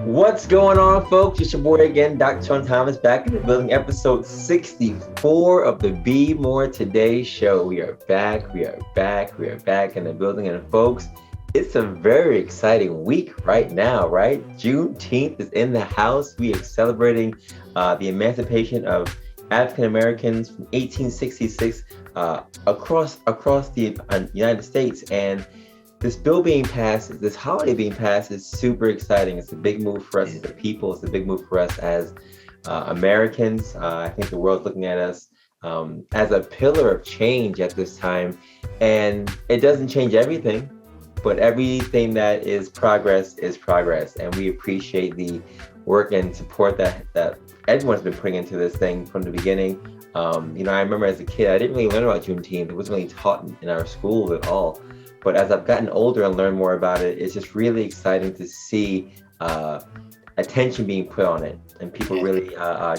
What's going on, folks? It's your boy again, Dr. Sean Thomas, back in the building, episode 64 of the Be More Today show. We are back in the building. And folks, it's a very exciting week right now, right? Juneteenth is in the house. We are celebrating the emancipation of African Americans from 1866 across the United States. And this bill being passed, this holiday being passed is super exciting. It's a big move for us as a people. It's a big move for us as Americans. I think the world's looking at us as a pillar of change at this time. And it doesn't change everything, but everything that is progress is progress. And we appreciate the work and support that everyone's been putting into this thing from the beginning. I remember as a kid, I didn't really learn about Juneteenth. It wasn't really taught in our schools at all. But as I've gotten older and learned more about it, it's just really exciting to see attention being put on it and people really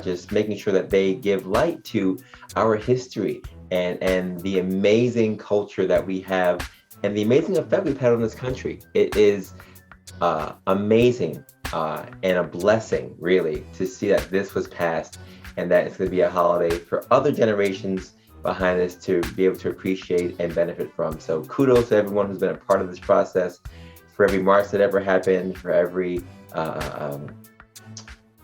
just making sure that they give light to our history and the amazing culture that we have and the amazing effect we've had on this country. It is amazing and a blessing, really, to see that this was passed and that it's going to be a holiday for other generations behind us to be able to appreciate and benefit from. So kudos to everyone who's been a part of this process, for every march that ever happened, for every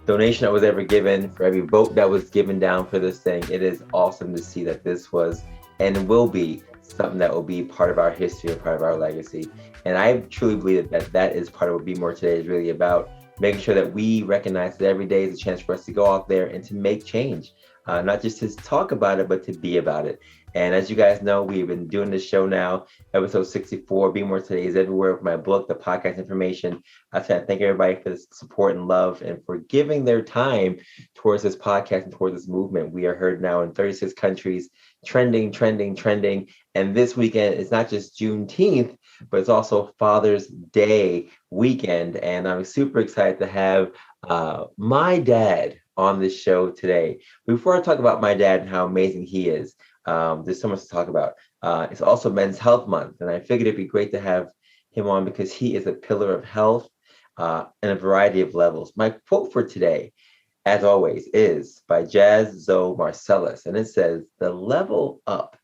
donation that was ever given, for every vote that was given down for this thing. It is awesome to see that this was and will be something that will be part of our history and part of our legacy. And I truly believe that is part of what Be More Today is really about, making sure that we recognize that every day is a chance for us to go out there and to make change. Not just to talk about it, but to be about it. And as you guys know, we've been doing this show now, episode 64. Be More Today is everywhere with my book, the podcast information. I just want to thank everybody for the support and love and for giving their time towards this podcast and towards this movement. We are heard now in 36 countries, trending. And this weekend is not just Juneteenth, but it's also Father's Day weekend. And I'm super excited to have my dad on this show today. Before I talk about my dad and how amazing he is, there's so much to talk about. It's also Men's Health Month, and I figured it'd be great to have him on because he is a pillar of health in a variety of levels. My quote for today, as always, is by Jazz Zoe Marcellus, and it says, "The level up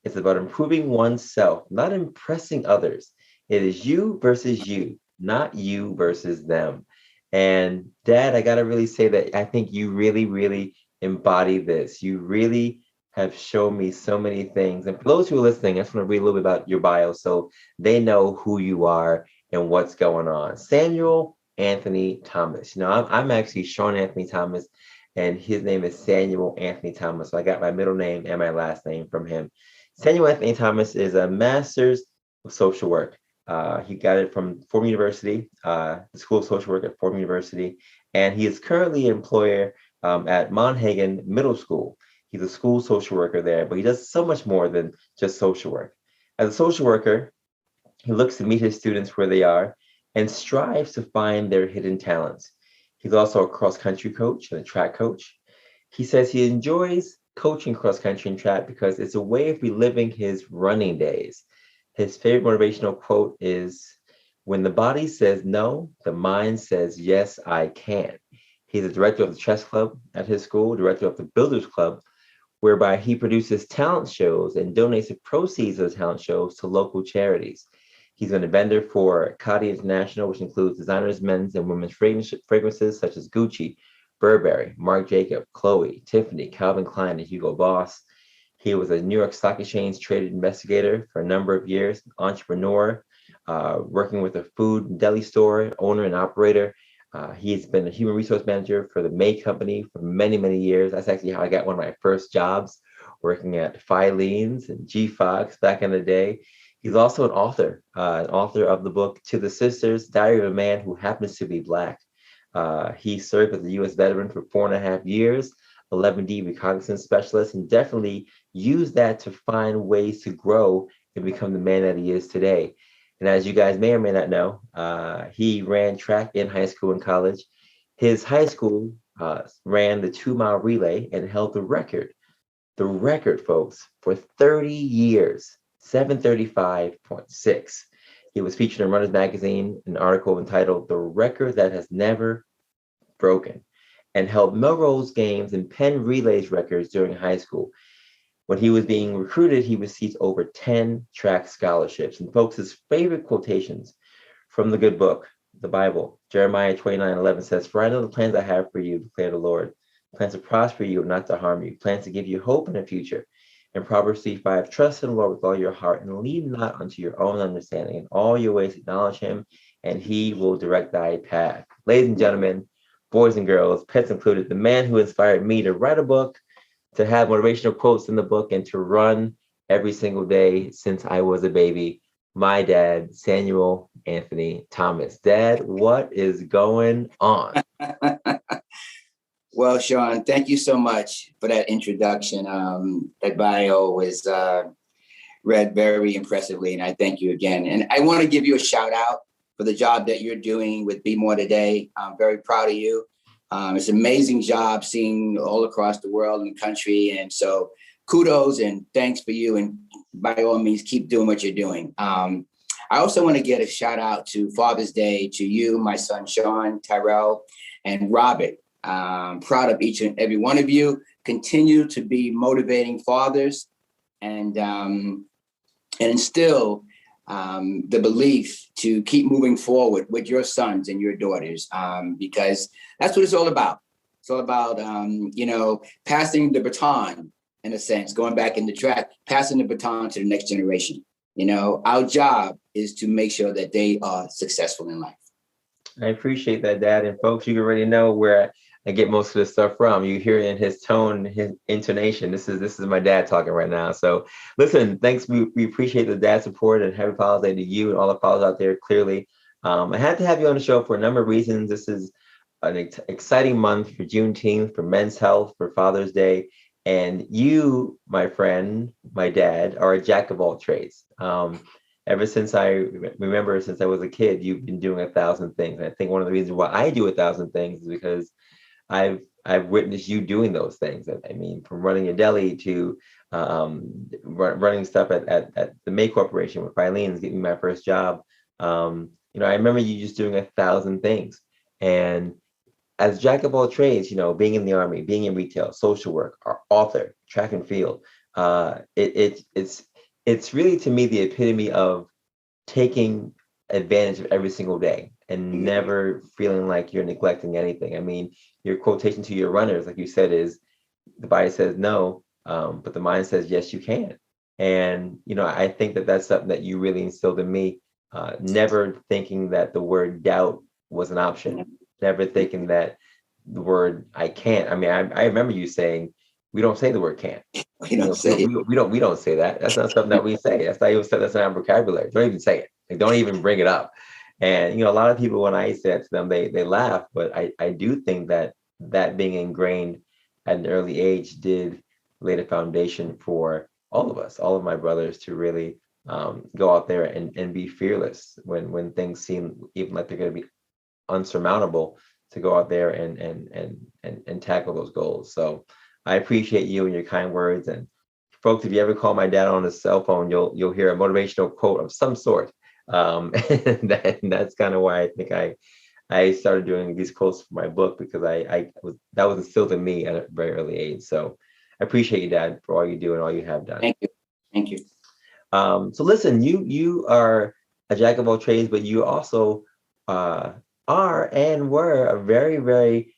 is about improving oneself, not impressing others. It is you versus you, not you versus them." And Dad, I got to really say that I think you really embody this. You really have shown me so many things. And for those who are listening, I just want to read a little bit about your bio so they know who you are and what's going on. Samuel Anthony Thomas. I'm actually Sean Anthony Thomas, and his name is Samuel Anthony Thomas. So I got my middle name and my last name from him. Samuel Anthony Thomas is a master's of social work. He got it from Fordham University, the School of Social Work at Fordham University, and he is currently an employer at Monhagen Middle School. He's a school social worker there, but he does so much more than just social work. As a social worker, he looks to meet his students where they are and strives to find their hidden talents. He's also a cross-country coach and a track coach. He says he enjoys coaching cross-country and track because it's a way of reliving his running days. His favorite motivational quote is, "When the body says no, the mind says, yes, I can." He's the director of the chess club at his school, director of the Builders Club, whereby he produces talent shows and donates the proceeds of the talent shows to local charities. He's been a vendor for Coty International, which includes designers, men's and women's fragrances such as Gucci, Burberry, Marc Jacob, Chloe, Tiffany, Calvin Klein, and Hugo Boss. He was a New York Stock Exchange traded investigator for a number of years, entrepreneur, working with a food and deli store, owner and operator. He's been a human resource manager for the May Company for many years. That's actually how I got one of my first jobs, working at Filene's and G Fox back in the day. He's also an author of the book To the Sisters, Diary of a Man Who Happens to Be Black. He served as a U.S. veteran for 4.5 years, 11D reconnaissance specialist, and definitely used that to find ways to grow and become the man that he is today. And as you guys may or may not know, he ran track in high school and college. His high school ran the 2-mile relay and held the record, folks, for 30 years, 7:35.6. He was featured in Runners Magazine, an article entitled "The Record That Has Never Broken," and held Melrose Games and Penn Relays records during high school. When he was being recruited, he received over 10 track scholarships. And folks, his favorite quotations from the good book, the Bible, Jeremiah 29:11 says, "For I know the plans I have for you, declare the Lord, plans to prosper you and not to harm you, plans to give you hope in the future." In Proverbs 3:5, "Trust in the Lord with all your heart and lean not unto your own understanding. In all your ways acknowledge him, and he will direct thy path." Ladies and gentlemen, boys and girls, pets included, the man who inspired me to write a book, to have motivational quotes in the book, and to run every single day since I was a baby, my dad, Samuel Anthony Thomas. Dad, what is going on? Well, Sean, thank you so much for that introduction. That bio was read very impressively, and I thank you again. And I want to give you a shout out for the job that you're doing with Be More Today. I'm very proud of you. It's an amazing job seeing all across the world and the country. And so kudos and thanks for you. And by all means, keep doing what you're doing. I also want to get a shout out to Father's Day to you, my son, Sean, Tyrell, and Robert. Proud of each and every one of you. Continue to be motivating fathers and instill the belief to keep moving forward with your sons and your daughters, because that's what it's all about. It's all about, passing the baton, in a sense, going back in the track, passing the baton to the next generation. Our job is to make sure that they are successful in life. I appreciate that, Dad. And folks, you already know where I get most of this stuff from. You hear it in his tone, his intonation. This is my dad talking right now. So listen, thanks. We appreciate the dad support, and happy Father's Day to you and all the fathers out there. Clearly, I had to have you on the show for a number of reasons. This is an exciting month for Juneteenth, for Men's Health, for Father's Day. And you, my friend, my dad, are a jack of all trades. Ever since I remember, since I was a kid, you've been doing 1,000 things. And I think one of the reasons why I do 1,000 things is because I've witnessed you doing those things. I mean, from running a deli to running stuff at the May Corporation with Filene's, getting me my first job. I remember you just doing 1,000 things. And as jack of all trades, being in the Army, being in retail, social work, author, track and field, it's really, to me, the epitome of taking advantage of every single day and never feeling like you're neglecting anything. I mean, your quotation to your runners, like you said, is the body says no, but the mind says yes, you can. And I think that that's something that you really instilled in me. Never thinking that the word doubt was an option. Never thinking that the word I can't. I mean, I remember you saying, we don't say the word can't. We don't say it. We don't say that. That's not something that we say. That's not even said. That's not our vocabulary. Don't even say it. Like, don't even bring it up. And a lot of people, when I say that to them, they laugh. But I do think that being ingrained at an early age did lay the foundation for all of us, all of my brothers, to really go out there and be fearless when things seem even like they're going to be unsurmountable, to go out there and tackle those goals. So I appreciate you and your kind words. And folks, if you ever call my dad on his cell phone, you'll hear a motivational quote of some sort. And that's kind of why I think I started doing these quotes for my book, because that was instilled in me at a very early age. So I appreciate you, Dad, for all you do and all you have done. Thank you. So listen, you are a jack of all trades, but you also are and were a very, very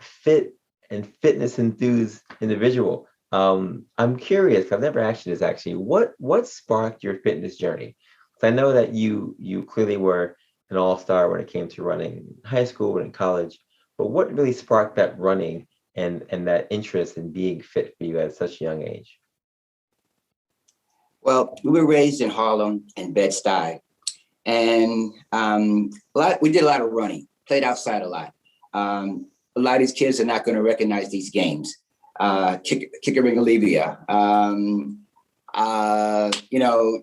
fit and fitness enthused individual. I'm curious, I've never asked you this actually, what sparked your fitness journey? Because I know that you clearly were an all-star when it came to running in high school and in college, but what really sparked that running and that interest in being fit for you at such a young age? Well, we were raised in Harlem and Bed-Stuy, and we did a lot of running, played outside a lot. A lot of these kids are not going to recognize these games. Kick-a-ring-a-levia,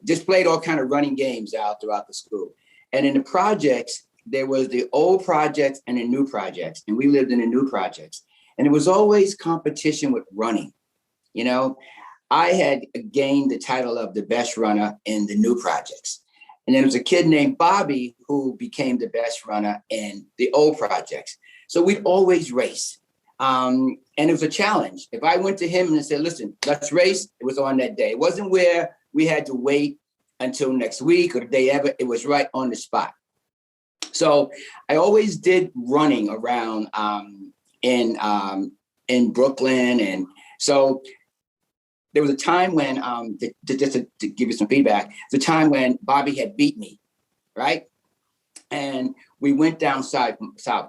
just played all kind of running games out throughout the school. And in the projects, there was the old projects and the new projects, and we lived in the new projects. And it was always competition with running. I had gained the title of the best runner in the new projects. And then there was a kid named Bobby who became the best runner in the old projects. So we'd always race. And it was a challenge. If I went to him and said, listen, let's race, it was on that day. It wasn't where we had to wait until next week or the day ever. It was right on the spot. So I always did running around in Brooklyn. And so there was a time when, just to give you some feedback, the time when Bobby had beat me, right? And we went down south.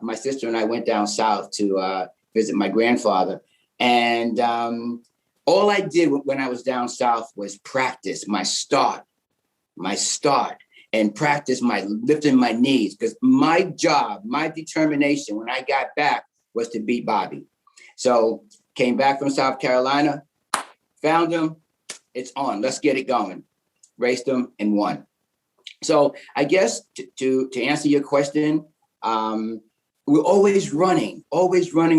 My sister and I went down south to visit my grandfather. And all I did when I was down south was practice my start, and practice my lifting my knees, because my job, my determination when I got back was to beat Bobby. So came back from South Carolina, found him, it's on, let's get it going. Raced him and won. So I guess to answer your question, we're always running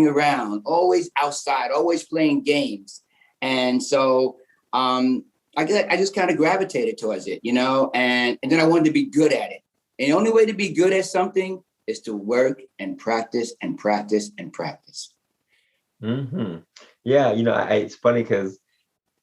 around, always outside, always playing games. And so I just kind of gravitated towards it, and then I wanted to be good at it. And the only way to be good at something is to work and practice and practice and practice. Mm-hmm. Yeah, it's funny because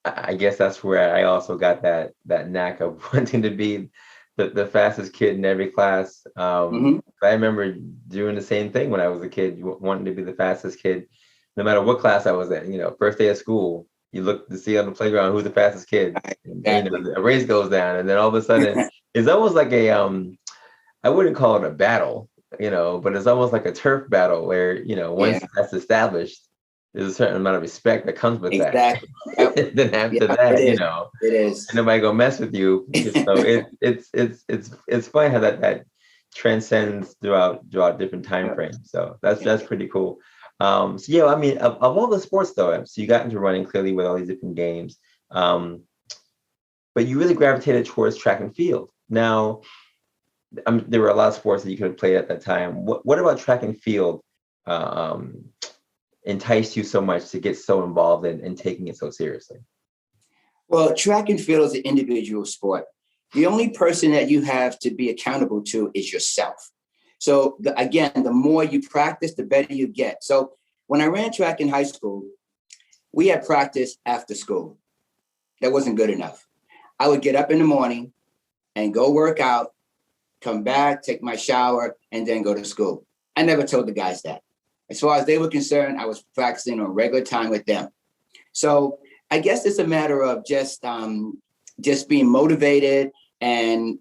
I guess that's where I also got that knack of wanting to be the fastest kid in every class. I remember doing the same thing when I was a kid, wanting to be the fastest kid, no matter what class I was in. First day of school, you look to see on the playground who's the fastest kid. Exactly. And, a race goes down, and then all of a sudden, it's almost like I wouldn't call it a battle, but it's almost like a turf battle where once that's established, there's a certain amount of respect that comes with that. Yep. Then after that, it is. Nobody gonna mess with you. So it's funny how that transcends throughout different time frames. So that's pretty cool. So yeah, I mean, of all the sports though, so you got into running clearly with all these different games, but you really gravitated towards track and field. Now, there were a lot of sports that you could have played at that time. What about track and field enticed you so much to get so involved in taking it so seriously? Well, track and field is an individual sport. The only person that you have to be accountable to is yourself. So again, the more you practice, the better you get. So when I ran track in high school, we had practice after school. That wasn't good enough. I would get up in the morning and go work out, come back, take my shower, and then go to school. I never told the guys that. As far as they were concerned, I was practicing on regular time with them. So I guess it's a matter of just being motivated and,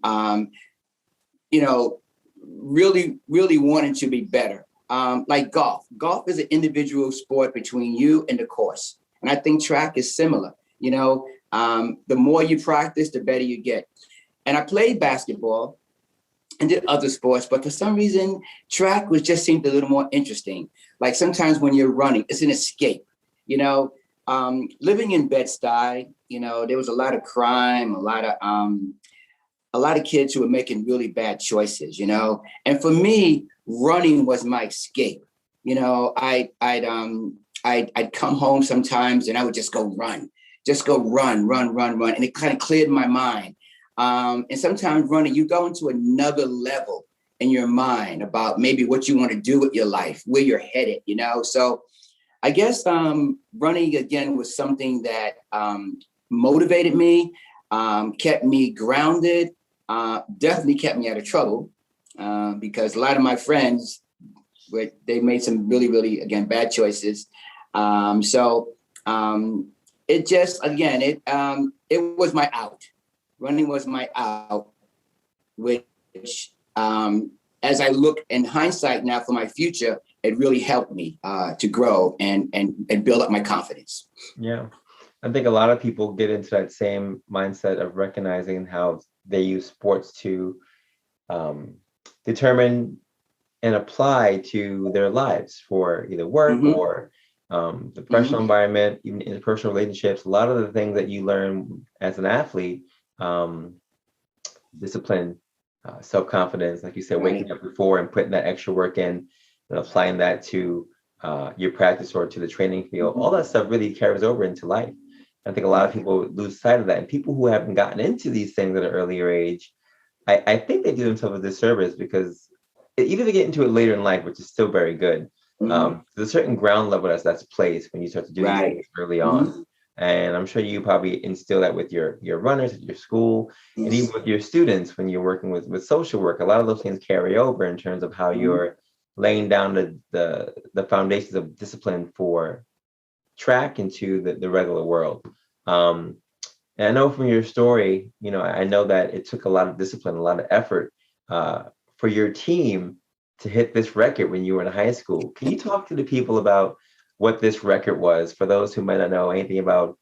really, really wanting to be better. Like golf. Golf is an individual sport between you and the course. And I think track is similar. The more you practice, the better you get. And I played basketball and did other sports, but for some reason, track just seemed a little more interesting. Like sometimes when you're running, it's an escape. Living in Bed-Stuy, there was a lot of crime, a lot of kids who were making really bad choices, And for me, running was my escape. I'd come home sometimes and I would just go run, and it kind of cleared my mind. And sometimes running, you go into another level in your mind about maybe what you want to do with your life, where you're headed, So I guess running again was something that motivated me, kept me grounded, definitely kept me out of trouble because a lot of my friends, they made some really, really, again, bad choices. It just, again, it was my out. Running was my out, which as I look in hindsight now for my future, it really helped me to grow and build up my confidence. Yeah. I think a lot of people get into that same mindset of recognizing how they use sports to determine and apply to their lives for either work or the professional environment, even interpersonal relationships. A lot of the things that you learn as an athlete, discipline, self-confidence, like you said, waking up before and putting that extra work in and applying that to your practice or to the training field, all that stuff really carries over into life. I think a lot of people lose sight of that. And people who haven't gotten into these things at an earlier age, I think they do themselves a disservice because even if they get into it later in life, which is still very good, there's a certain ground level that's placed when you start to do these Right. things early on. And I'm sure you probably instill that with your runners at your school and even with your students when you're working with social work. A lot of those things carry over in terms of how you're laying down the foundations of discipline for track into the regular world. Um, and I know from your story, I know that it took a lot of discipline, a lot of effort for your team to hit this record when you were in high school. Can you talk to the people about what this record was for those who might not know anything about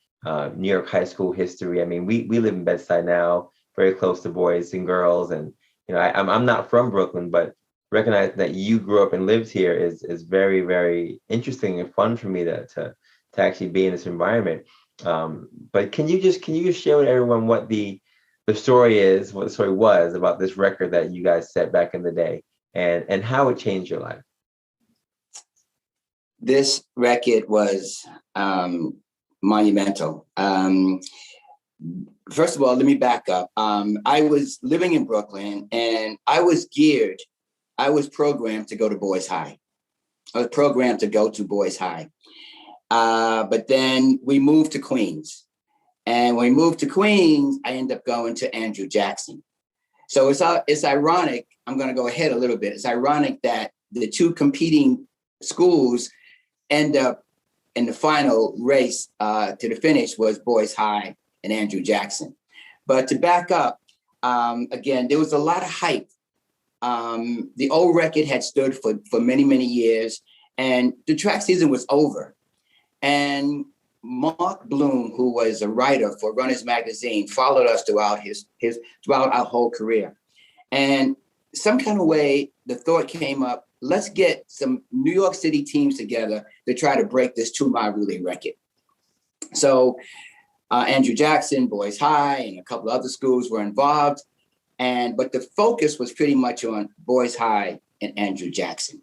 New York high school history? I mean, we live in Bed-Stuy now, very close to boys and girls, and I'm not from Brooklyn, but recognizing that you grew up and lived here is very, very interesting and fun for me to actually be in this environment. But can you just share with everyone what the story is, what the story was about this record that you guys set back in the day, and how it changed your life? This record was monumental. First of all, let me back up. I was living in Brooklyn, and I was programmed to go to Boys High. I was programmed to go to Boys High. But then we moved to Queens. And when we moved to Queens, I ended up going to Andrew Jackson. So it's ironic. I'm going to go ahead a little bit. It's ironic that the two competing schools end up in the final race to the finish was Boys High and Andrew Jackson. But to back up, again, there was a lot of hype. The old record had stood for many, many years, and the track season was over. And Mark Bloom, who was a writer for Runners Magazine, followed us throughout throughout our whole career. And some kind of way, the thought came up, let's get some New York City teams together to try to break this 2-mile relay record. So Andrew Jackson, Boys High, and a couple of other schools were involved. But the focus was pretty much on Boys High and Andrew Jackson.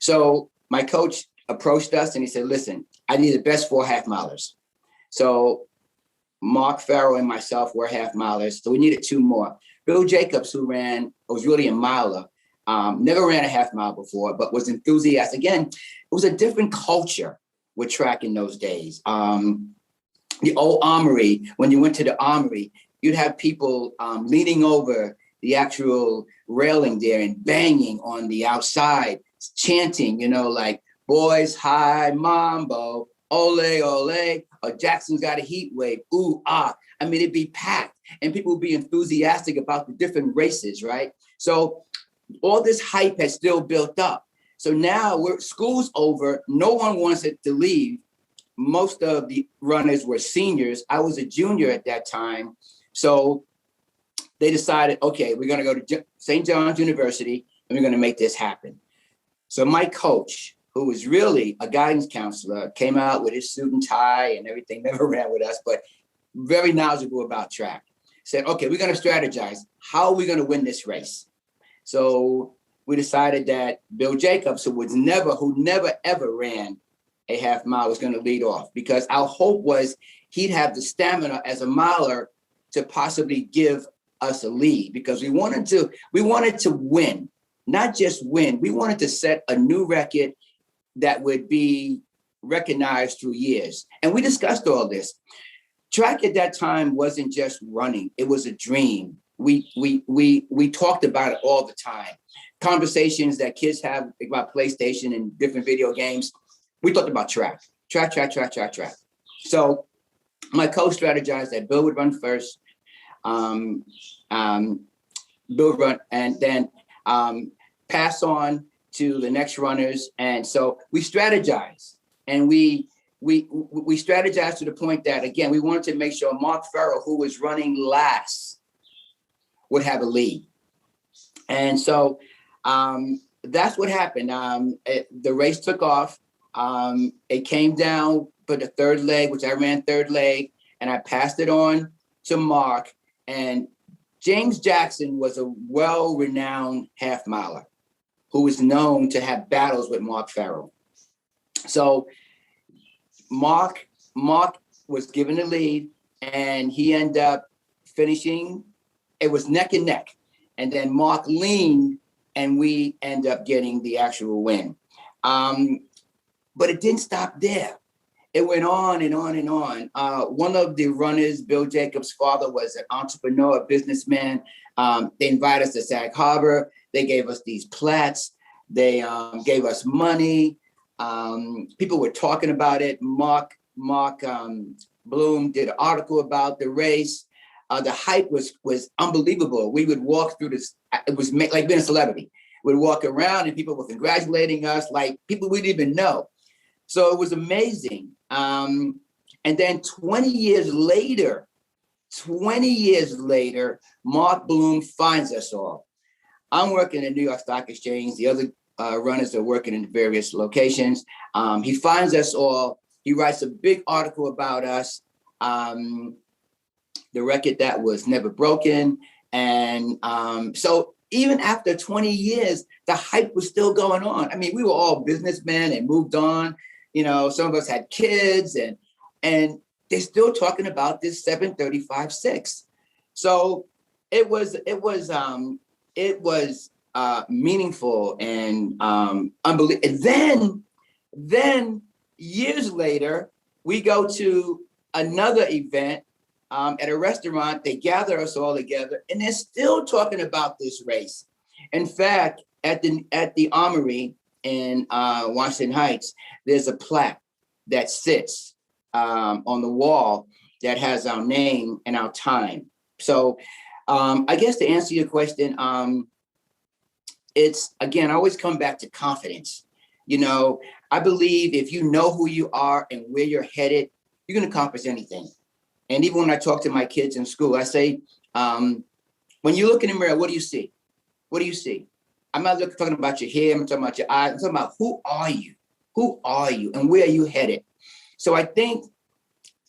So my coach approached us and he said, listen, I need the best 4 half-milers. So Mark Farrell and myself were half-milers. So we needed 2 more. Bill Jacobs, who was really a miler, never ran a half-mile before, but was enthusiastic. Again, it was a different culture with track in those days. The old armory, when you went to the armory, you'd have people leaning over the actual railing there and banging on the outside, chanting, like Boys High Mambo, ole, ole, or Jackson's got a heat wave, ooh, ah. I mean, it'd be packed and people would be enthusiastic about the different races, right? So all this hype has still built up. So now school's over, no one wants it to leave. Most of the runners were seniors. I was a junior at that time. So they decided, okay, we're going to go to St. John's University and we're going to make this happen. So my coach, who was really a guidance counselor, came out with his suit and tie and everything, never ran with us, but very knowledgeable about track, said, okay, we're going to strategize. How are we going to win this race? So we decided that Bill Jacobs, who never ever ran a half-mile, was going to lead off, because our hope was he'd have the stamina as a miler to possibly give us a lead, because we wanted to win, not just win. We wanted to set a new record that would be recognized through years. And we discussed all this. Track at that time wasn't just running. It was a dream. We talked about it all the time. Conversations that kids have about PlayStation and different video games. We talked about track. So my coach strategized that Bill would run first. Bill would run and then pass on to the next runners. And so we strategized, and we strategized to the point that, again, we wanted to make sure Mark Farrell, who was running last, would have a lead. And so that's what happened. The race took off. It came down for the third leg, which I ran third leg, and I passed it on to Mark. And James Jackson was a well-renowned half-miler who was known to have battles with Mark Farrell. So Mark was given the lead, and he ended up finishing. It was neck and neck. and then Mark leaned, and we end up getting the actual win. But it didn't stop there. It went on and on and on. One of the runners, Bill Jacobs' father, was an entrepreneur, a businessman. They invited us to Sag Harbor. They gave us these plats. They gave us money. People were talking about it. Mark Bloom did an article about the race. The hype was unbelievable. We would walk through this. It was like being a celebrity. We'd walk around and people were congratulating us, like people we didn't even know. So it was amazing. And then 20 years later, Mark Bloom finds us all. I'm working at New York Stock Exchange. The other runners are working in various locations. He finds us all. He writes a big article about us, the record that was never broken. And so even after 20 years, the hype was still going on. I mean, we were all businessmen and moved on. You know, some of us had kids, and they're still talking about this 7:35.6. So it was meaningful and unbelievable. And then years later, we go to another event at a restaurant. They gather us all together, and they're still talking about this race. In fact, at the Armory in Washington Heights, there's a plaque that sits on the wall that has our name and our time. So I guess to answer your question, it's, again, I always come back to confidence. You know, I believe if you know who you are and where you're headed, you're going to accomplish anything. And even when I talk to my kids in school, I say, when you look in the mirror, what do you see? What do you see? I'm not talking about your hair. I'm talking about your eyes. I'm talking about who are you? Who are you and where are you headed? So I think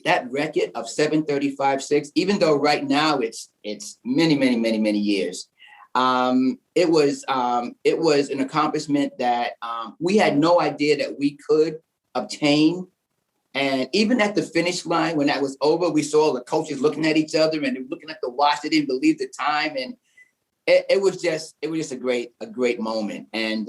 that record of 7:35.6, even though right now it's many years, it was an accomplishment that we had no idea that we could obtain. And even at the finish line, when that was over, we saw the coaches looking at each other and they were looking at the watch. They didn't believe the time, and it was just a great moment. And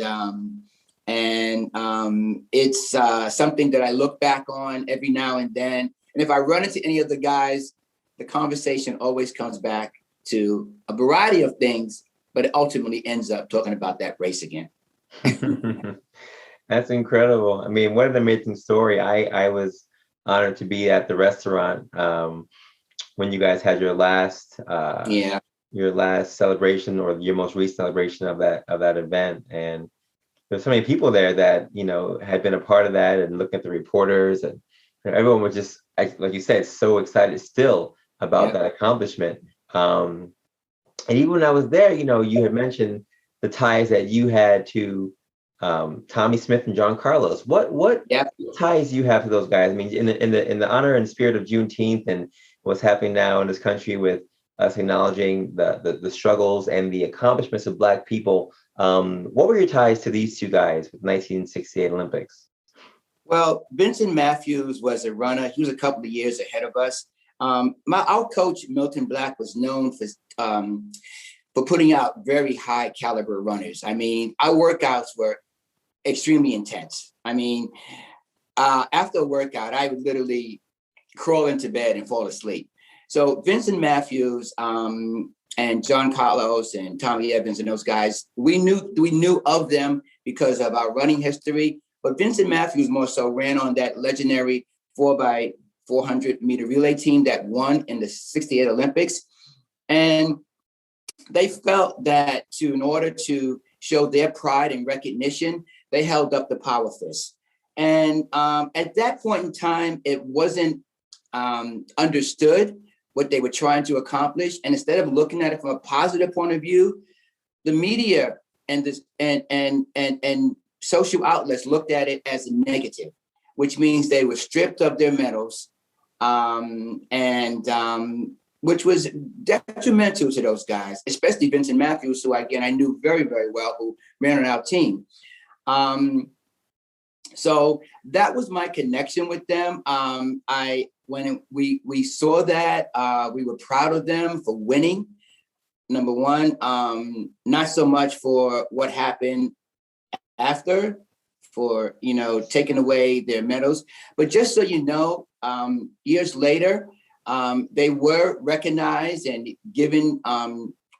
it's something that I look back on every now and then. And if I run into any of the guys, the conversation always comes back to a variety of things, but it ultimately ends up talking about that race again. That's incredible. I mean, what an amazing story. I was honored to be at the restaurant when you guys had your last celebration, or your most recent celebration of that event. And there's so many people there that, you know, had been a part of that, and looking at the reporters, and everyone was just, like you said, so excited still about that accomplishment. And even when I was there, you know, you had mentioned the ties that you had to Tommy Smith and John Carlos. What ties you have to those guys? I mean, in the honor and spirit of Juneteenth and what's happening now in this country with us acknowledging the struggles and the accomplishments of Black people, what were your ties to these two guys with 1968 Olympics? Well, Vincent Matthews was a runner. He was a couple of years ahead of us. Our coach, Milton Black, was known for putting out very high caliber runners. I mean, our workouts were extremely intense. I mean, after a workout, I would literally crawl into bed and fall asleep. So Vincent Matthews and John Carlos and Tommy Evans and those guys, we knew of them because of our running history. But Vincent Matthews more so ran on that legendary 4x400 meter relay team that won in the 68 Olympics. And they felt that in order to show their pride and recognition, they held up the power fist. And at that point in time, it wasn't understood what they were trying to accomplish. And instead of looking at it from a positive point of view, the media and social outlets looked at it as a negative, which means they were stripped of their medals, which was detrimental to those guys, especially Vincent Matthews, who again I knew very, very well, who ran on our team. So that was my connection with them. When we saw that, we were proud of them for winning. number one, not so much for what happened after, for, you know, taking away their medals, but just so you know, years later, they were recognized and given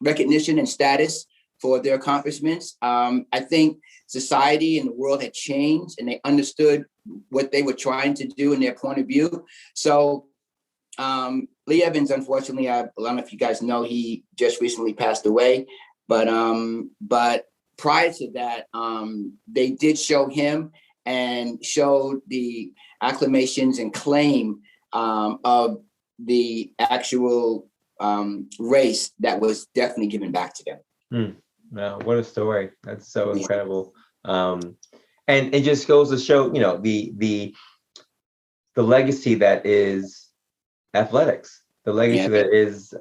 recognition and status for their accomplishments. I think society and the world had changed and they understood what they were trying to do in their point of view. So Lee Evans, unfortunately, I don't know if you guys know, he just recently passed away, but prior to that, they did show him and showed the acclamations and claim of the actual race that was definitely given back to them. Wow, what a story. That's so incredible. And it just goes to show, you know, the legacy that is athletics, the legacy that is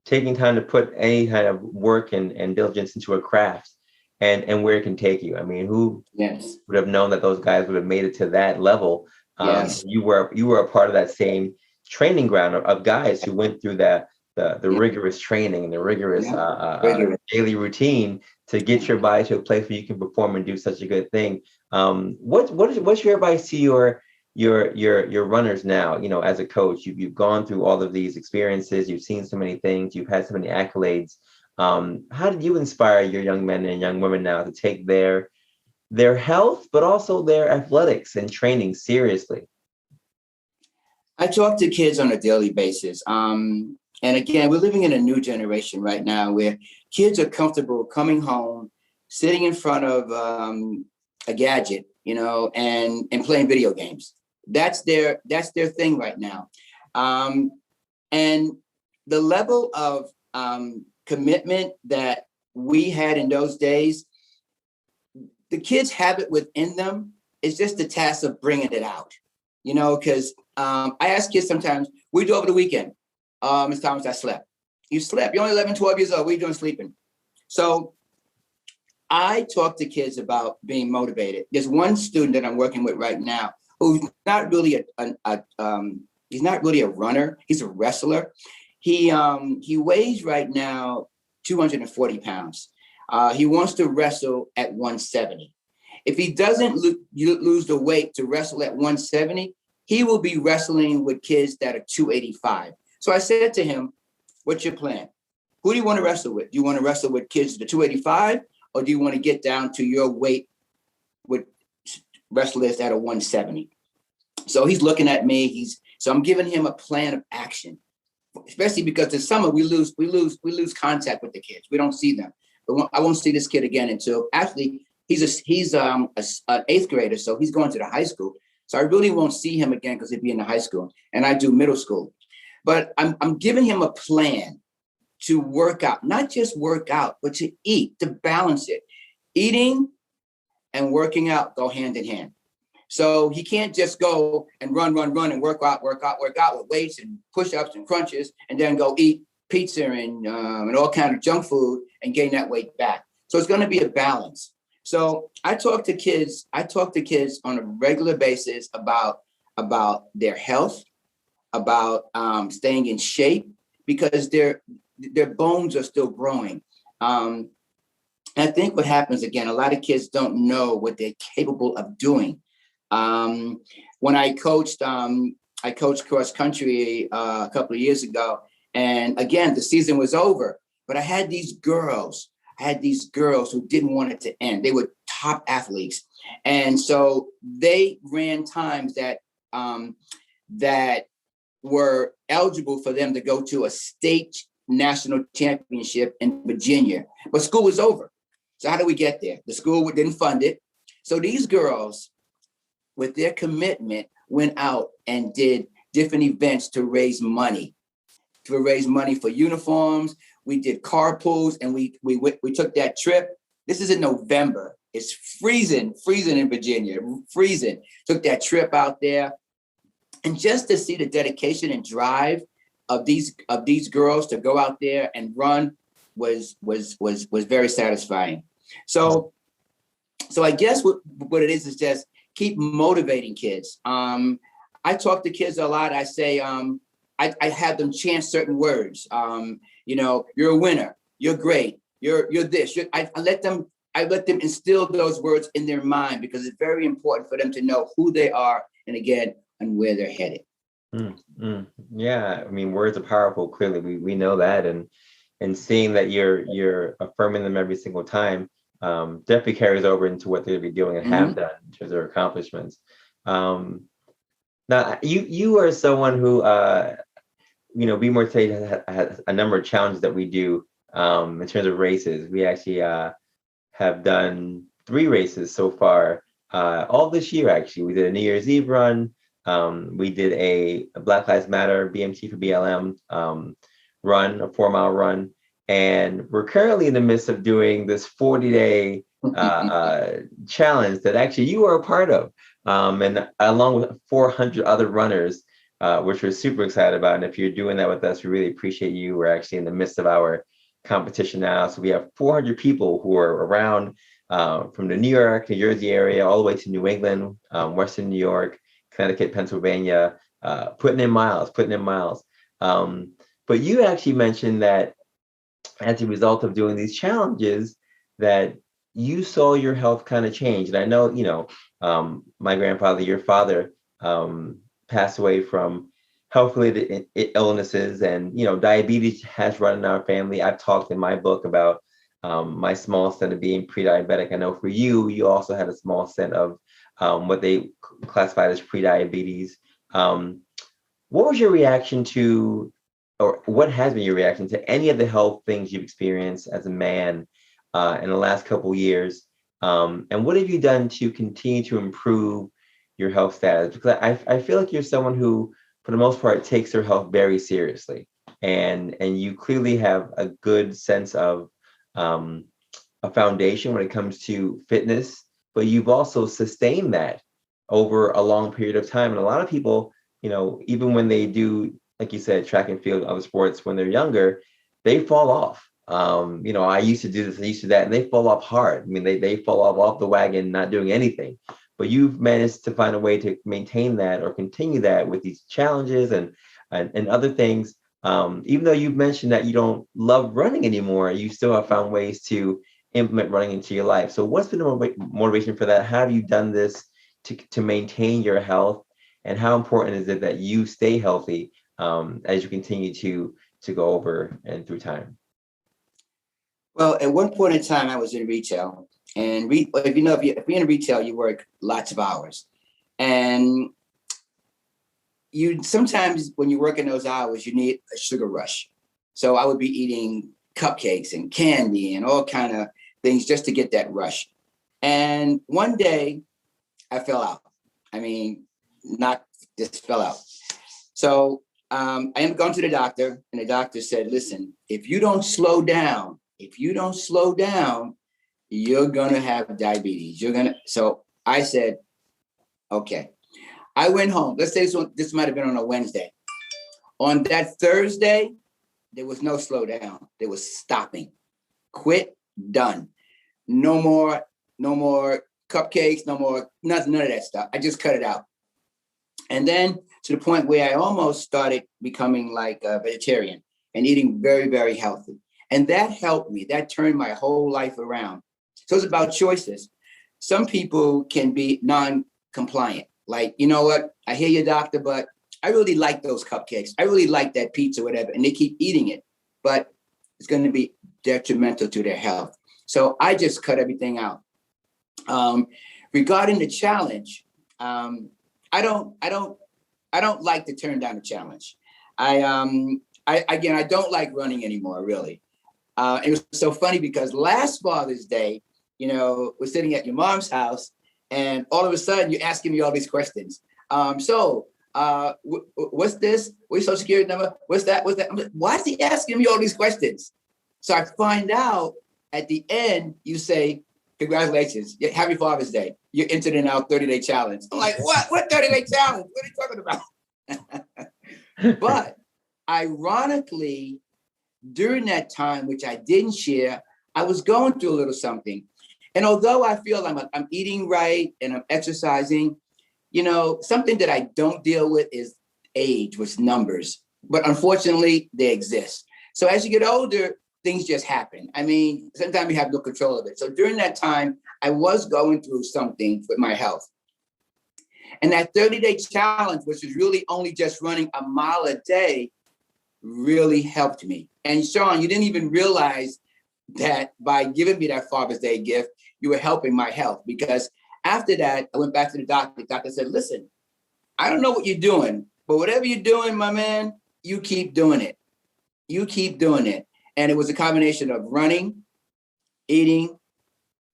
taking time to put any kind of work and diligence into a craft and where it can take you. I mean, who would have known that those guys would have made it to that level? You were a part of that same training ground of guys who went through the rigorous training and the rigorous daily routine to get your body to a place where you can perform and do such a good thing. What's your advice to your runners now? You know, as a coach, you've gone through all of these experiences, you've seen so many things, you've had so many accolades. How did you inspire your young men and young women now to take their health, but also their athletics and training seriously? I talk to kids on a daily basis. And again, we're living in a new generation right now where kids are comfortable coming home, sitting in front of a gadget, you know, and playing video games. That's their thing right now. And the level of commitment that we had in those days, the kids have it within them. It's just the task of bringing it out, you know, because I ask kids sometimes, what do you do over the weekend? Ms. Thomas, I slept. You slept. You're only 11, 12 years old. What are you doing sleeping? So I talk to kids about being motivated. There's one student that I'm working with right now who's not really he's not really a runner. He's a wrestler. He weighs right now 240 pounds. He wants to wrestle at 170. If he doesn't lose the weight to wrestle at 170, he will be wrestling with kids that are 285. So I said to him, what's your plan? Who do you want to wrestle with? Do you want to wrestle with kids that are 285, or do you want to get down to your weight with wrestlers that are 170? So he's looking at me. So I'm giving him a plan of action, especially because this summer we lose contact with the kids. We don't see them. But I won't see this kid again until actually he's an 8th grader, so he's going to the high school. So I really won't see him again because he'll be in the high school, and I do middle school. But I'm giving him a plan to work out, not just work out, but to eat, to balance it. Eating and working out go hand in hand. So he can't just go and run and work out with weights and push-ups and crunches and then go eat pizza and all kind of junk food and gain that weight back. So it's going to be a balance. So I talk to kids on a regular basis about their health, about staying in shape, because their bones are still growing. And I think what happens, again, a lot of kids don't know what they're capable of doing. When I coached cross country a couple of years ago, and again, the season was over, but I had these girls who didn't want it to end. They were top athletes. And so they ran times that were eligible for them to go to a state national championship in Virginia, but school was over. So how do we get there? The school didn't fund it. So these girls, with their commitment, went out and did different events to raise money for uniforms. We did carpools, and we took that trip. This is in November. It's freezing in Virginia, freezing. Took that trip out there. And just to see the dedication and drive of these girls to go out there and run was very satisfying. So I guess what it is just keep motivating kids. I talk to kids a lot. I say I have them chant certain words. You're a winner. You're great. You're this. I let them instill those words in their mind, because it's very important for them to know who they are, and again, and where they're headed. Yeah, I mean, words are powerful. Clearly, we know that, and seeing that you're affirming them every single time definitely carries over into what they'll be doing and have done in terms of their accomplishments. Now, you are someone who Be More Today has a number of challenges that we do in terms of races. We actually have done 3 races so far, all this year. Actually, we did a New Year's Eve run. We did a Black Lives Matter BMT for BLM run, a 4-mile run, and we're currently in the midst of doing this 40-day challenge that actually you are a part of, and along with 400 other runners, which we're super excited about. And if you're doing that with us, we really appreciate you. We're actually in the midst of our competition now, so we have 400 people who are around from the New York, New Jersey area, all the way to New England, Western New York, Connecticut, Pennsylvania, putting in miles. But you actually mentioned that as a result of doing these challenges, that you saw your health kind of change. And I know, my grandfather, your father, passed away from health-related illnesses, and diabetes has run in our family. I've talked in my book about my small stint of being pre-diabetic. I know for you also had a small stint of what they classified as pre-diabetes. What was your reaction to, or what has been your reaction to any of the health things you've experienced as a man in the last couple of years? And what have you done to continue to improve your health status? Because I feel like you're someone who, for the most part, takes their health very seriously, and you clearly have a good sense of a foundation when it comes to fitness, but you've also sustained that over a long period of time. And a lot of people, even when they do, like you said, track and field, other sports, when they're younger, they fall off. I used to do this, I used to that, and they fall off hard. I mean, they fall off the wagon, not doing anything. But you've managed to find a way to maintain that or continue that with these challenges and other things. Even though you've mentioned that you don't love running anymore, you still have found ways to implement running into your life. So what's been the motivation for that? How have you done this to maintain your health? And how important is it that you stay healthy as you continue to go over and through time? Well, at one point in time, I was in retail. And if you're in retail, you work lots of hours. And you sometimes, when you work in those hours, you need a sugar rush. So I would be eating cupcakes and candy and all kind of things just to get that rush. And one day I fell out. I mean, not just fell out. So I ended up going to the doctor, and the doctor said, listen, if you don't slow down, you're going to have diabetes. So I said, okay. I went home. Let's say this might have been on a Wednesday. On that Thursday, there was no slowdown. There was stopping. Quit, done. No more cupcakes, no more, none of that stuff. I just cut it out. And then to the point where I almost started becoming like a vegetarian and eating very, very healthy. And that helped me. That turned my whole life around. So it's about choices. Some people can be non-compliant. Like, you know what? I hear you, doctor, but I really like those cupcakes. I really like that pizza, whatever. And they keep eating it, but it's going to be detrimental to their health. So I just cut everything out. Regarding the challenge, I don't like to turn down a challenge. I don't like running anymore, really. It was so funny because last Father's Day, we're sitting at your mom's house, and all of a sudden you're asking me all these questions. What's this? What's your social security number? What's that? I'm like, why is he asking me all these questions? So I find out at the end, you say, congratulations, happy Father's Day. You're entered in our 30-day challenge. I'm like, what? What 30-day challenge? What are you talking about? But ironically, during that time, which I didn't share, I was going through a little something. And although I feel I'm eating right and I'm exercising, something that I don't deal with is age, with numbers. But unfortunately, they exist. So as you get older, things just happen. I mean, sometimes you have no control of it. So during that time, I was going through something with my health. And that 30-day challenge, which is really only just running a mile a day, really helped me. And Sean, you didn't even realize that by giving me that Father's Day gift, you were helping my health. Because after that, I went back to the doctor. The doctor said, listen, I don't know what you're doing, but whatever you're doing, my man, you keep doing it. You keep doing it. And it was a combination of running, eating,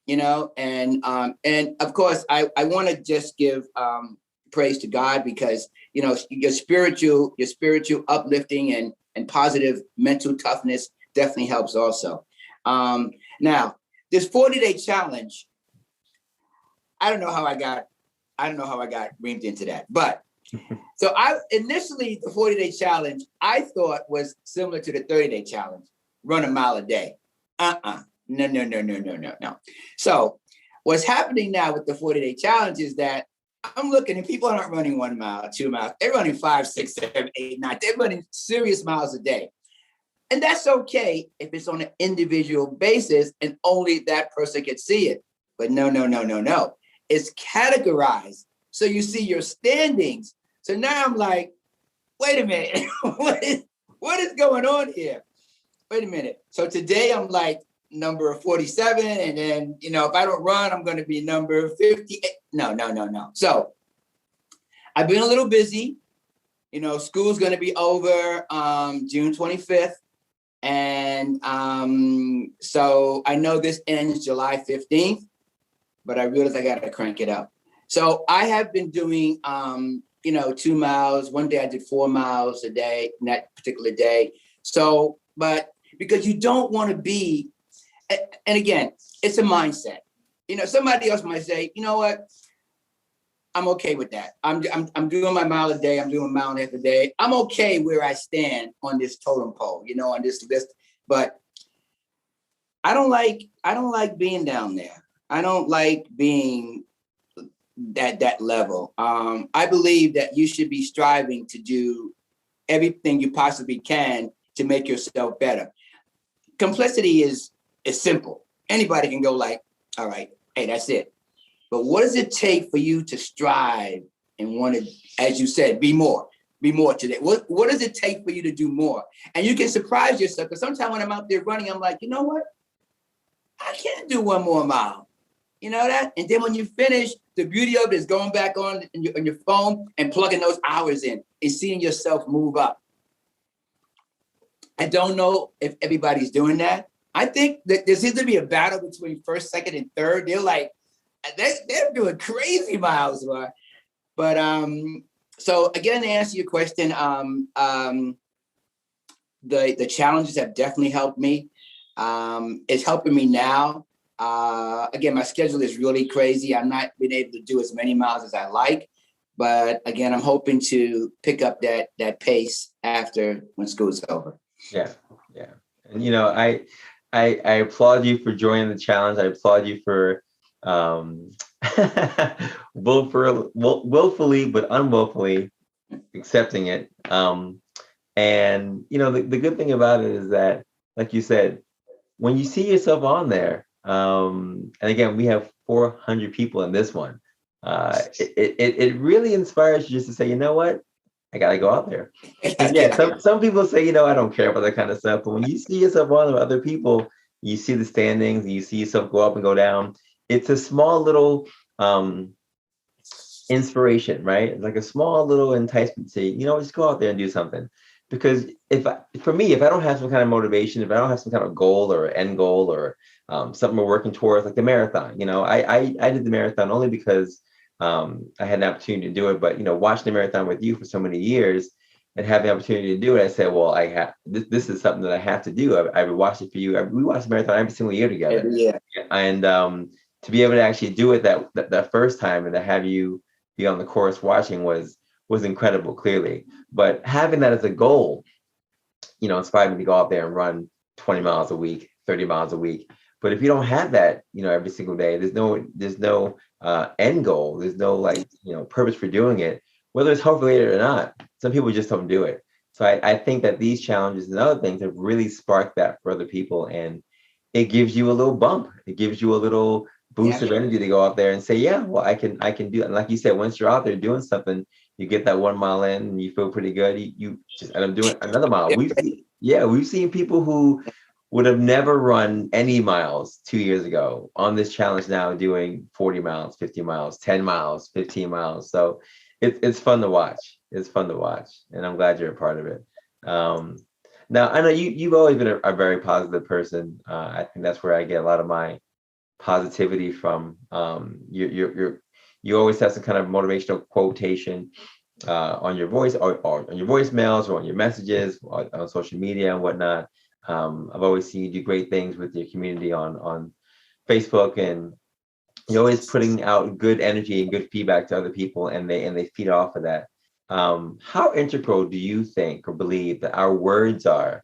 you know, and of course, I want to just give praise to God, because, you know, your spiritual uplifting and positive mental toughness definitely helps also. Now, this 40-day challenge, I don't know how I got reamed into that, but so initially the 40-day challenge I thought was similar to the 30-day challenge, run a mile a day. No. So what's happening now with the 40-day challenge is that I'm looking and people aren't running 1 mile, 2 miles. They're running 5, 6, 7, 8, 9. They're running serious miles a day. And that's okay if it's on an individual basis and only that person can see it. But no. It's categorized. So you see your standings. So now I'm like, wait a minute. What is going on here? Wait a minute. So today I'm like number 47. And then, you know, if I don't run, I'm going to be number 58. No. So I've been a little busy. You know, school's going to be over June 25th. And so I know this ends July 15th, but I realize I got to crank it up. So I have been doing, 2 miles. One day I did 4 miles a day, in that particular day. So, but because you don't want to be, and again, it's a mindset. You know, somebody else might say, you know what? I'm okay with that. I'm doing my mile a day. I'm doing a mile and a half a day. I'm okay where I stand on this totem pole, you know, on this list. But I don't like being down there. I don't like being that level. I believe that you should be striving to do everything you possibly can to make yourself better. Complexity is simple. Anybody can go like, all right, hey, that's it. But what does it take for you to strive and want to, as you said, be more today? What does it take for you to do more? And you can surprise yourself, because sometimes when I'm out there running, I'm like, you know what? I can't do 1 more mile. You know that? And then when you finish, the beauty of it is going back on your phone and plugging those hours in and seeing yourself move up. I don't know if everybody's doing that. I think that there seems to be a battle between first, second, and third. They're like, they're doing crazy miles, but so again, to answer your question, the challenges have definitely helped me. It's helping me now. Again, my schedule is really crazy. I'm not been able to do as many miles as I like, but again, I'm hoping to pick up that pace after when school's over. Yeah. And you know, I applaud you for joining the challenge. I applaud you for willfully but unwillfully accepting it. And you know, the good thing about it is that, like you said, when you see yourself on there, and again, we have 400 people in this one, it really inspires you just to say, you know what, I gotta go out there. And yeah, some people say, you know, I don't care about that kind of stuff, but when you see yourself on there with other people, you see the standings and you see yourself go up and go down. It's a small little inspiration, right? It's like a small little enticement to say, you know, just go out there and do something. Because if I don't have some kind of motivation, if I don't have some kind of goal or end goal or something we're working towards, like the marathon, you know, I did the marathon only because I had an opportunity to do it. But, you know, watching the marathon with you for so many years and having the opportunity to do it, I said, well, I have this is something that I have to do. I would watch it for you. We watched the marathon every single year together. Yeah. And to be able to actually do it that first time and to have you be on the course watching was incredible, clearly. But having that as a goal, you know, inspired me to go out there and run 20 miles a week, 30 miles a week. But if you don't have that, you know, every single day, there's no end goal. There's no, like, you know, purpose for doing it, whether it's health related or not. Some people just don't do it. So I think that these challenges and other things have really sparked that for other people. And it gives you a little bump. It gives you a little boost Yeah. of energy to go out there and say, yeah, well, I can do it. And like you said, once you're out there doing something, you get that 1 mile in and you feel pretty good. You just end up doing another mile. We've seen people who would have never run any miles 2 years ago on this challenge now doing 40 miles, 50 miles, 10 miles, 15 miles. So it's fun to watch. It's fun to watch. And I'm glad you're a part of it. Um, Now, I know you've always been a very positive person. I think that's where I get a lot of my positivity from. You always have some kind of motivational quotation on your voice or on your voicemails or on your messages on social media and whatnot. I've always seen you do great things with your community on Facebook, and you're always putting out good energy and good feedback to other people, and they feed off of that. How integral do you think or believe that our words are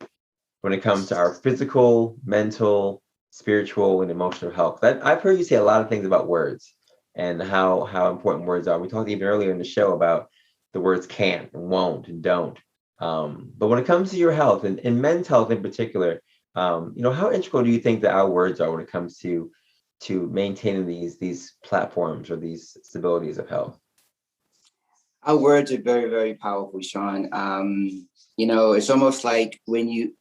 when it comes to our physical, mental, spiritual, and emotional health? I've heard you say a lot of things about words and how important words are. We talked even earlier in the show about the words can't and won't and don't. But when it comes to your health and men's health in particular, how integral do you think that our words are when it comes to maintaining these platforms or these stabilities of health? Our words are very, very powerful, Sean. It's almost like when you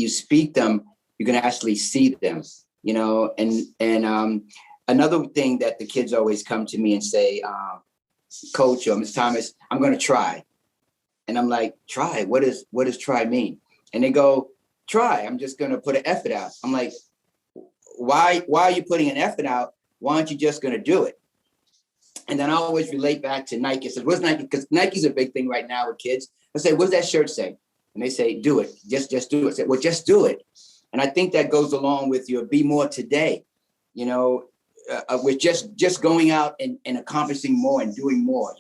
speak them, you can actually see them, and another thing that the kids always come to me and say, Coach or Miss Thomas, I'm going to try. And I'm like, try? What does try mean? And they go, try. I'm just going to put an effort out. I'm like, why are you putting an effort out? Why aren't you just going to do it? And then I always relate back to Nike. I said, what's Nike? Because Nike's a big thing right now with kids. I say, what's that shirt say? And they say, do it. Just do it. I said, well, just do it. And I think that goes along with your Be More Today, with just going out and accomplishing more and doing more,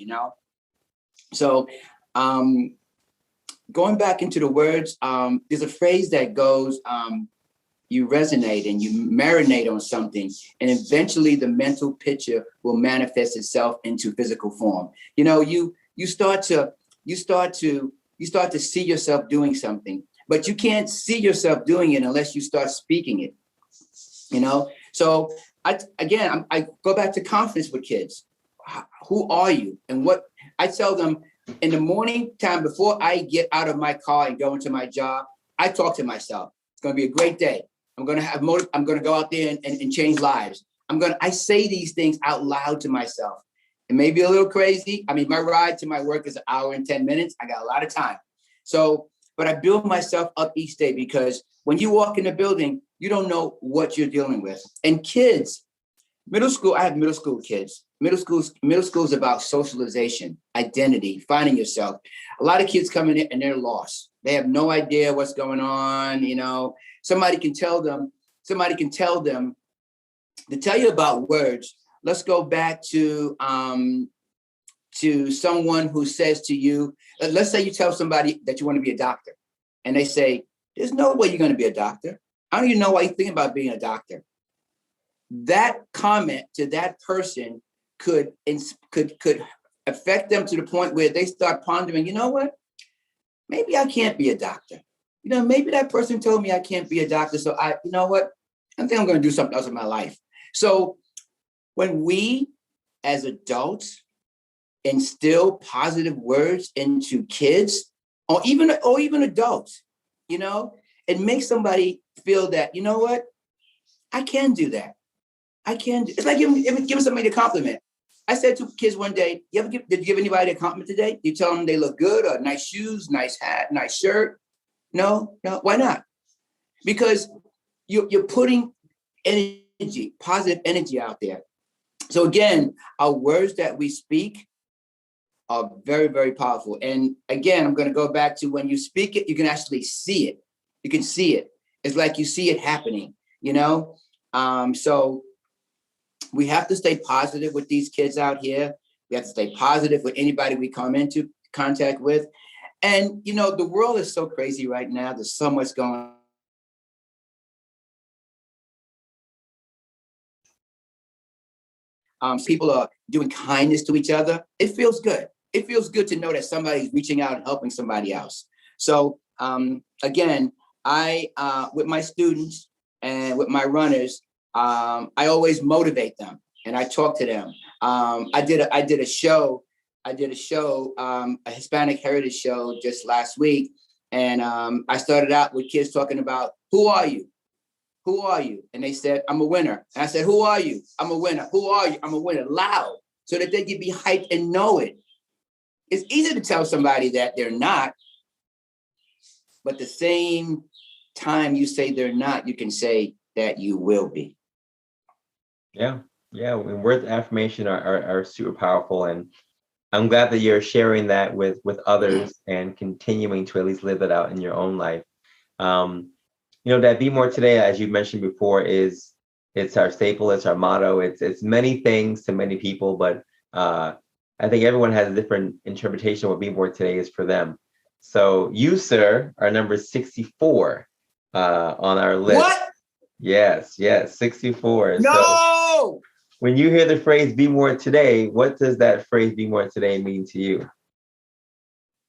So going back into the words, there's a phrase that goes, you resonate and you marinate on something, and eventually the mental picture will manifest itself into physical form. You start to see yourself doing something, but you can't see yourself doing it unless you start speaking it. So I go back to confidence with kids. Who are you? And what I tell them in the morning time before I get out of my car and go into my job, I talk to myself. It's going to be a great day. I'm going to go out there and change lives. I say these things out loud to myself. It may be a little crazy. I mean, my ride to my work is 1 hour and 10 minutes. I got a lot of time. So, but I build myself up each day, because when you walk in a building, you don't know what you're dealing with. And kids, middle school, I have middle school kids. Middle school is about socialization, identity, finding yourself. A lot of kids come in and they're lost. They have no idea what's going on. Somebody can tell them to tell you about words. Let's go back to someone who says to you, let's say you tell somebody that you want to be a doctor, and they say, there's no way you're going to be a doctor. I don't even know why you're thinking about being a doctor. That comment to that person could affect them to the point where they start pondering, you know what? Maybe I can't be a doctor. Maybe that person told me I can't be a doctor. So you know what? I think I'm going to do something else in my life. So when we as adults instill positive words into kids or even adults, it makes somebody feel that, you know what? I can do that. It's like giving somebody a compliment. I said to kids one day, did you give anybody a compliment today? You tell them they look good, or nice shoes, nice hat, nice shirt? No, why not? Because you're putting energy, positive energy out there. So again, our words that we speak are very, very powerful. And again, I'm going to go back to when you speak it, you can actually see it. You can see it. It's like you see it happening, So we have to stay positive with these kids out here. We have to stay positive with anybody we come into contact with. And, the world is so crazy right now. There's so much going on. People are doing kindness to each other. It feels good. It feels good to know that somebody's reaching out and helping somebody else. So again, I with my students and with my runners, I always motivate them and I talk to them. I did a show, a Hispanic Heritage show just last week, and I started out with kids talking about, who are you? Who are you? And they said, I'm a winner. And I said, who are you? I'm a winner. Who are you? I'm a winner. Loud, so that they can be hyped and know it. It's easy to tell somebody that they're not, but the same time you say they're not, you can say that you will be. Yeah. Yeah. Words of affirmation are super powerful. And I'm glad that you're sharing that with others and continuing to at least live it out in your own life. That Be More Today, as you mentioned before, it's our staple, it's our motto. It's many things to many people, but I think everyone has a different interpretation of what Be More Today is for them. So you, sir, are number 64 on our list. What? Yes, 64. No! So when you hear the phrase Be More Today, what does that phrase Be More Today mean to you?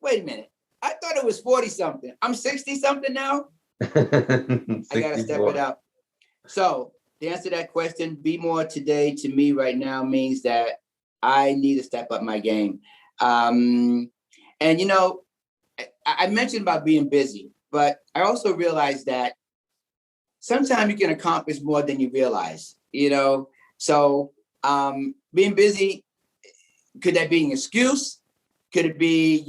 Wait a minute. I thought it was 40 something. I'm 60 something now. I gotta step it up. So to answer that question, Be More Today to me right now means that I need to step up my game. And I mentioned about being busy, but I also realized that sometimes you can accomplish more than you realize, So being busy, could that be an excuse? Could it be,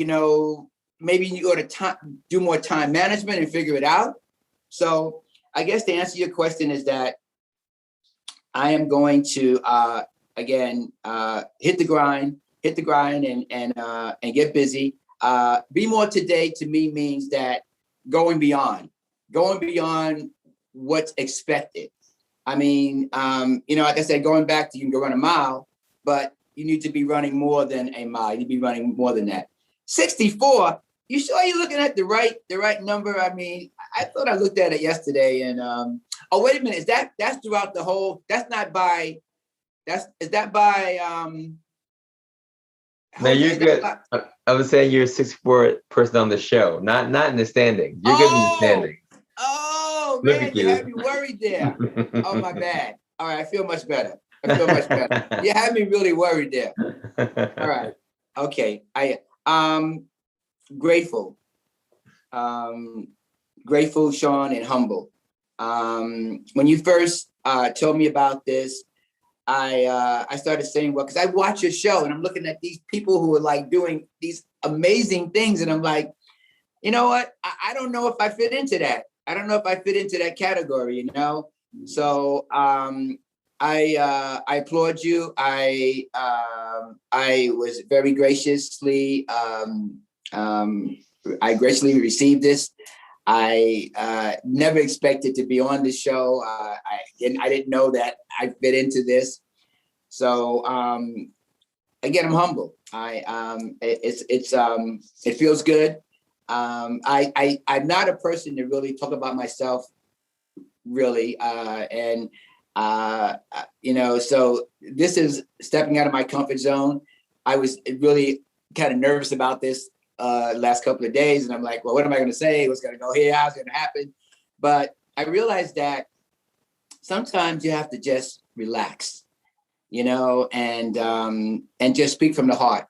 maybe you go to do more time management and figure it out? So I guess to answer your question is that I am going to, again, hit the grind and get busy. Be More Today to me means that going beyond what's expected. I mean, like I said, going back to, you can go run a mile, but you need to be running more than a mile. You need to be running more than that. 64, you sure you're looking at the right number? I mean, I thought I looked at it yesterday and, oh, wait a minute. That's throughout the whole, is that by, no, you're good. I was saying you're a 64 person on the show, not in the standing. You're good in the standing. Oh, man, you had me worried there. Oh, my bad. All right, I feel much better. You had me really worried there. All right. Okay. Grateful, Sean, and humble. When you first told me about this, I started saying, well, because I watch your show and I'm looking at these people who are like doing these amazing things. And I'm like, you know what? I don't know if I fit into that. I don't know if I fit into that category, So I applaud you. I was very graciously, I graciously received this. I never expected to be on the show. I didn't know that I fit into this. So again, I'm humble. It feels good. I'm not a person to really talk about myself, really, so this is stepping out of my comfort zone. I was really kind of nervous about this last couple of days, and I'm like, well, what am I going to say? What's going to go here? How's it going to happen? But I realized that sometimes you have to just relax, and just speak from the heart.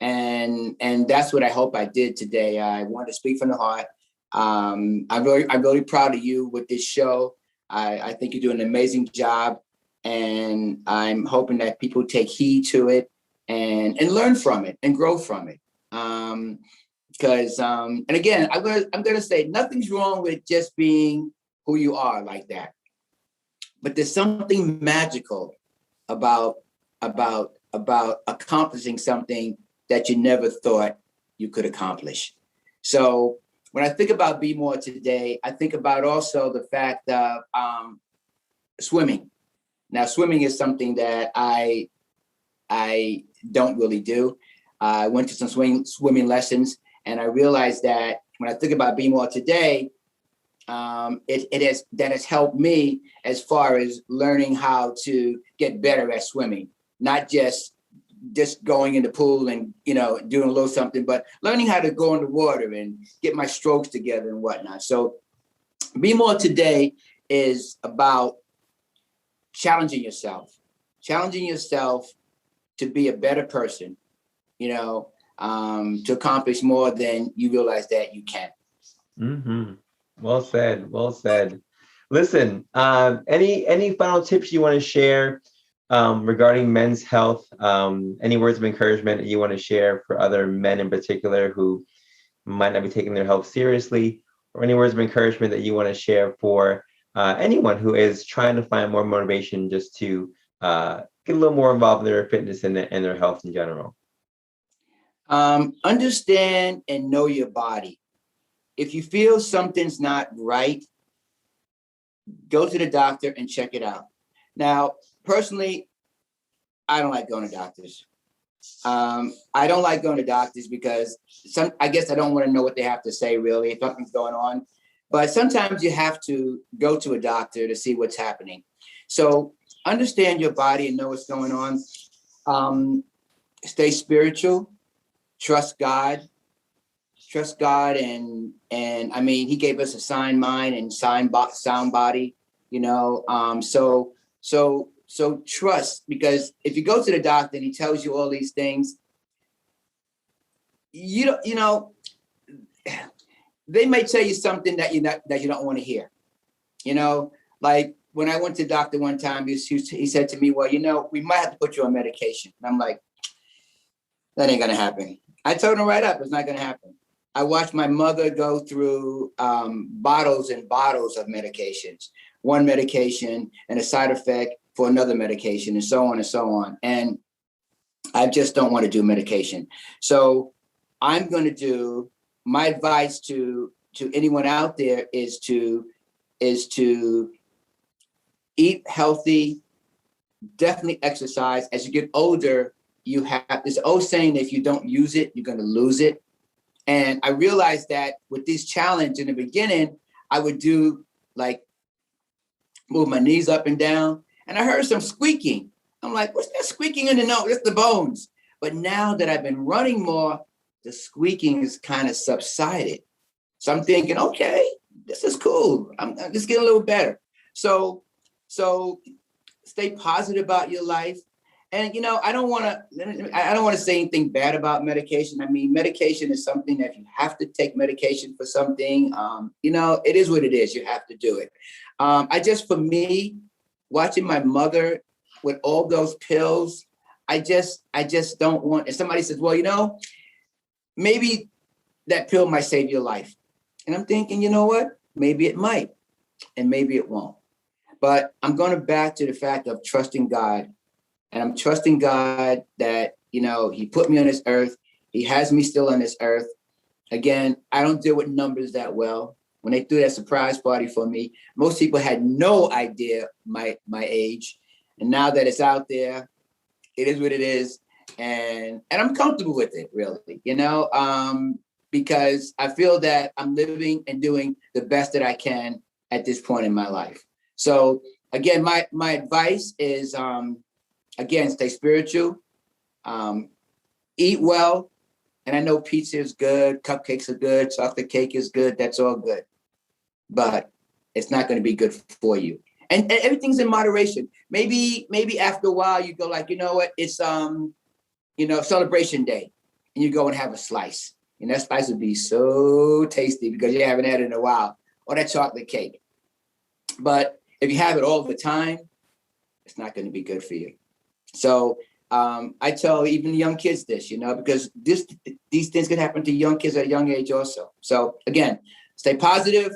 And that's what I hope I did today. I wanted to speak from the heart. I'm really proud of you with this show. I think you're doing an amazing job, and I'm hoping that people take heed to it and learn from it and grow from it. Because and again, I'm gonna say nothing's wrong with just being who you are like that, but there's something magical about accomplishing something that you never thought you could accomplish. So when I think about Be More Today, I think about also the fact of swimming. Now, swimming is something that I don't really do. I went to some swimming lessons, and I realized that when I think about Be More Today, that has helped me as far as learning how to get better at swimming, not just just going in the pool and, doing a little something, but learning how to go in the water and get my strokes together and whatnot. So Be More Today is about challenging yourself to be a better person, to accomplish more than you realize that you can. Mm-hmm. Well said. Well said. Listen, any final tips you want to share regarding men's health? Any words of encouragement that you want to share for other men in particular who might not be taking their health seriously, or any words of encouragement that you want to share for anyone who is trying to find more motivation just to get a little more involved in their fitness and their health in general? Understand and know your body. If you feel something's not right, go to the doctor and check it out. Now, personally, I don't like going to doctors. I don't like going to doctors because I guess I don't want to know what they have to say, really, if something's going on. But sometimes you have to go to a doctor to see what's happening. So understand your body and know what's going on. Stay spiritual. Trust God. And I mean, he gave us a sound mind and sound body, so trust, because if you go to the doctor and he tells you all these things, they may tell you something that you don't want to hear. Like when I went to the doctor one time, he said to me, well, we might have to put you on medication. And I'm like, that ain't gonna happen. I told him right up, it's not gonna happen. I watched my mother go through bottles and bottles of medications, one medication and a side effect for another medication, and so on and so on. And I just don't want to do medication. So I'm going to do, my advice to anyone out there is to eat healthy, definitely exercise. As you get older, you have this old saying, if you don't use it, you're going to lose it. And I realized that with this challenge in the beginning, I would do like move my knees up and down. And I heard some squeaking. I'm like, what's that squeaking in the nose? It's the bones. But now that I've been running more, the squeaking is kind of subsided. So I'm thinking, okay, this is cool. I'm just getting a little better. So stay positive about your life. And, I don't want to say anything bad about medication. I mean, medication is something that if you have to take medication for something, it is what it is. You have to do it. For me, watching my mother with all those pills, I just don't want, if somebody says, well, maybe that pill might save your life. And I'm thinking, you know what? Maybe it might, and maybe it won't. But I'm going back to the fact of trusting God. And I'm trusting God that, he put me on this earth. He has me still on this earth. Again, I don't deal with numbers that well. When they threw that surprise party for me, most people had no idea my age. And now that it's out there, it is what it is. And I'm comfortable with it, really, because I feel that I'm living and doing the best that I can at this point in my life. So again, my advice is, again, stay spiritual, eat well. And I know pizza is good, cupcakes are good, chocolate cake is good. That's all good. But it's not going to be good for you. And everything's in moderation. Maybe after a while you go like, you know what? It's, celebration day. And you go and have a slice. And that slice would be so tasty because you haven't had it in a while. Or that chocolate cake. But if you have it all the time, it's not going to be good for you. So I tell even young kids this, because these things can happen to young kids at a young age also. So again, stay positive,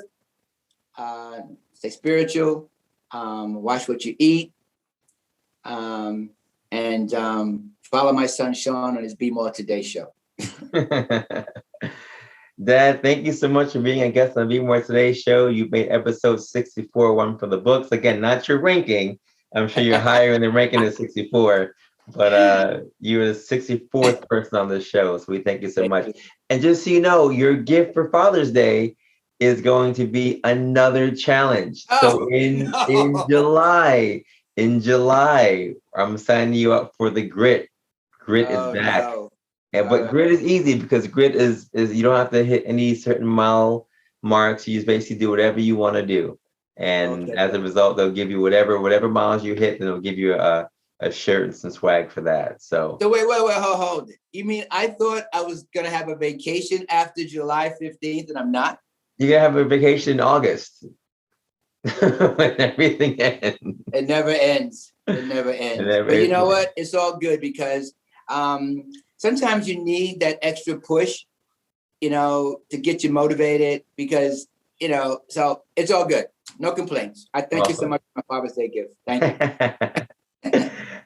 stay spiritual, watch what you eat, and follow my son Sean on his Be More Today show. Dad, thank you so much for being a guest on Be More Today show. You made episode 64 one for the books. Again, not your ranking. I'm sure you're higher in the ranking than 64, but you were the 64th person on this show. So we thank you so much. And just so you know, your gift for Father's Day is going to be another challenge. So in July, I'm signing you up for the Grit Grit is Oh back. no. But grit is easy because grit is you don't have to hit any certain mile marks. You just basically do whatever you want to do. And Okay. as a result, they'll give you whatever miles you hit, and they'll give you a shirt and some swag for that. So So wait, hold it. You mean I thought I was gonna have a vacation after July 15th and I'm not? you're gonna have a vacation in August when everything ends. It never ends. It never And ends. But you know everything. what? It's all good because sometimes you need that extra push, to get you motivated because, so it's all good. No complaints. I thank you so Awesome. much for my Father's Day gift. Thank you.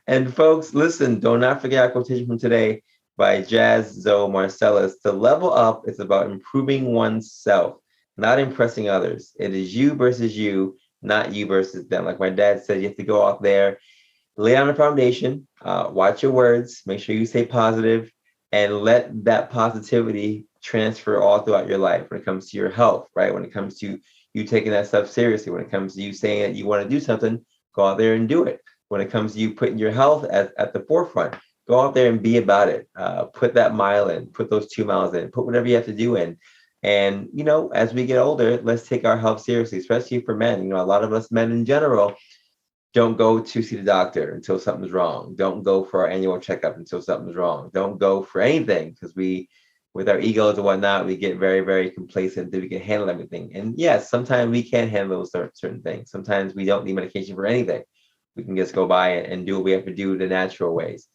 And folks, listen, do not forget our quotation from today by Jazz Zoe Marcellus. To level up is about improving oneself, not impressing others. It is you versus you, not you versus them. Like my dad said, you have to go out there, lay down the foundation, watch your words, make sure you stay positive, and let that positivity transfer all throughout your life when it comes to your health, right? When it comes to you taking that stuff seriously, when it comes to you saying that you want to do something, go out there and do it. When it comes to you putting your health at the forefront, go out there and be about it. Put that mile in, put those 2 miles in, put whatever you have to do in. And, as we get older, let's take our health seriously, especially for men. A lot of us men in general don't go to see the doctor until something's wrong. Don't go for our annual checkup until something's wrong. Don't go for anything because with our egos and whatnot, we get very, very complacent that we can handle everything. And yes, sometimes we can handle certain things. Sometimes we don't need medication for anything. We can just go by and do what we have to do the natural ways.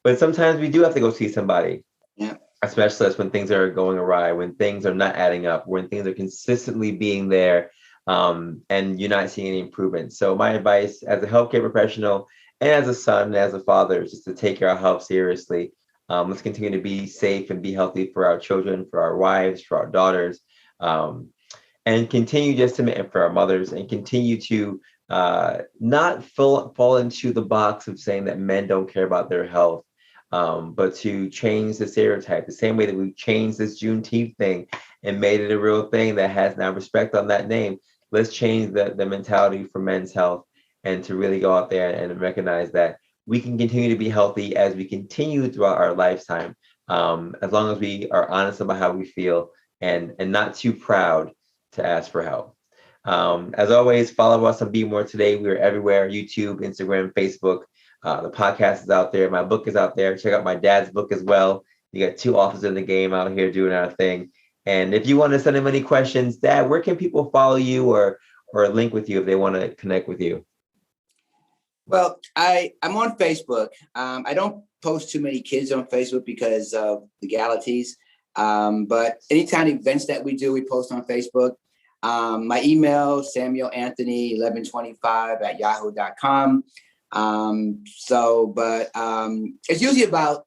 But sometimes we do have to go see somebody, Yeah. especially when things are going awry, when things are not adding up, when things are consistently being there, and you're not seeing any improvement. So my advice as a healthcare professional and as a son and as a father is just to take our health seriously. Let's continue to be safe and be healthy for our children, for our wives, for our daughters, and continue just to for our mothers, and continue to not fall into the box of saying that men don't care about their health, but to change the stereotype the same way that we've changed this Juneteenth thing and made it a real thing that has now respect on that name. Let's change the mentality for men's health and to really go out there and recognize that we can continue to be healthy as we continue throughout our lifetime, as long as we are honest about how we feel and not too proud to ask for help. As always, follow us on Be More Today. We are everywhere: YouTube, Instagram, Facebook. The podcast is out there. My book is out there. Check out my dad's book as well. You got 2 authors in the game out here doing our thing. And if you want to send him any questions, Dad, where can people follow you or link with you if they want to connect with you? Well, I'm on Facebook. I don't post too many kids on Facebook because of legalities. But anytime events that we do, we post on Facebook. My email, samuelanthony1125@yahoo.com. It's usually about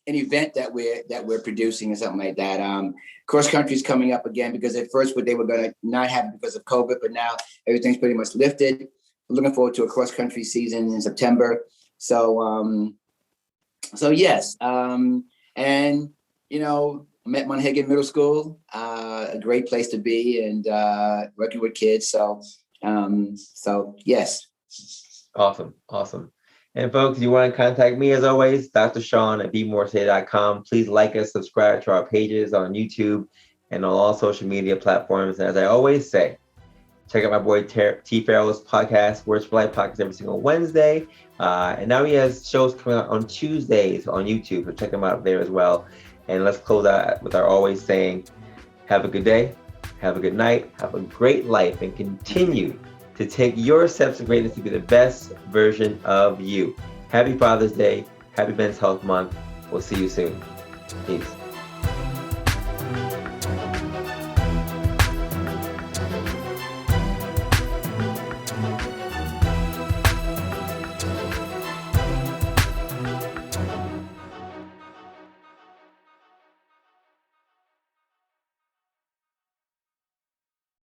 an event that we're producing or something like that. Cross country is coming up again because at first they were going to not have it because of COVID, but now everything's pretty much lifted. We're looking forward to a cross country season in September. So yes. I'm at Monhegan Middle School, a great place to be, and working with kids. So yes. Awesome. And folks, if you want to contact me, as always, Dr. Sean at BeMoreToday.com. Please like us, subscribe to our pages on YouTube and on all social media platforms. And as I always say, check out my boy T. Farrell's podcast, Words for Life podcast, every single Wednesday. And now he has shows coming out on Tuesdays on YouTube, so check him out there as well. And let's close out with our always saying, have a good day, have a good night, have a great life, and continue to take your steps of greatness to be the best version of you. Happy Father's Day. Happy Men's Health Month. We'll see you soon. Peace.